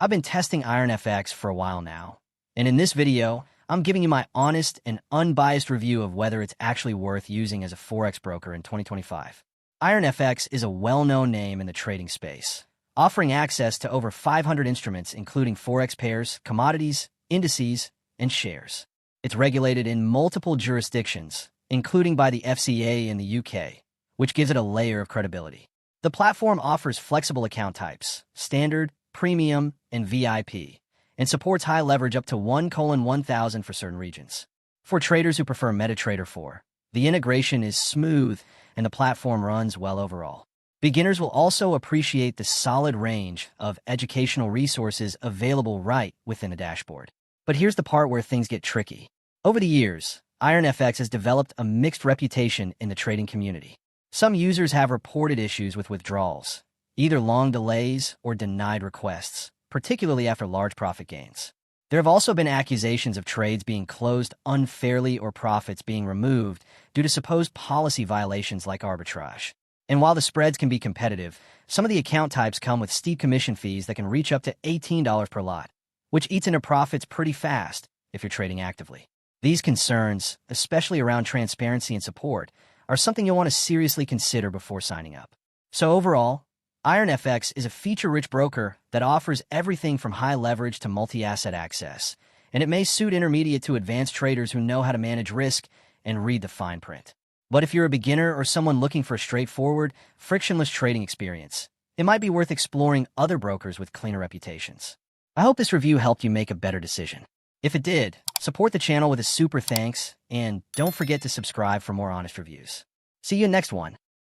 I've been testing IronFX for a while now, and in this video, I'm giving you my honest and unbiased review of whether it's actually worth using as a Forex broker in 2025. IronFX is a well-known name in the trading space, offering access to over 500 instruments including Forex pairs, commodities, indices, and shares. It's regulated in multiple jurisdictions, including by the FCA in the UK, which gives it a layer of credibility. The platform offers flexible account types, standard, premium, and VIP, and supports high leverage up to 1:1000 for certain regions. For traders who prefer MetaTrader 4, the integration is smooth and the platform runs well overall. Beginners will also appreciate the solid range of educational resources available right within the dashboard. But here's the part where things get tricky. Over the years, IronFX has developed a mixed reputation in the trading community. Some users have reported issues with withdrawals, either long delays or denied requests, particularly after large profit gains. There have also been accusations of trades being closed unfairly or profits being removed due to supposed policy violations like arbitrage. And while the spreads can be competitive, some of the account types come with steep commission fees that can reach up to $18 per lot, which eats into profits pretty fast if you're trading actively. These concerns, especially around transparency and support, are something you'll want to seriously consider before signing up. So overall, IronFX is a feature-rich broker that offers everything from high leverage to multi-asset access, and it may suit intermediate to advanced traders who know how to manage risk and read the fine print. But if you're a beginner or someone looking for a straightforward, frictionless trading experience, it might be worth exploring other brokers with cleaner reputations. I hope this review helped you make a better decision. If it did, support the channel with a super thanks, and don't forget to subscribe for more honest reviews. See you in next one.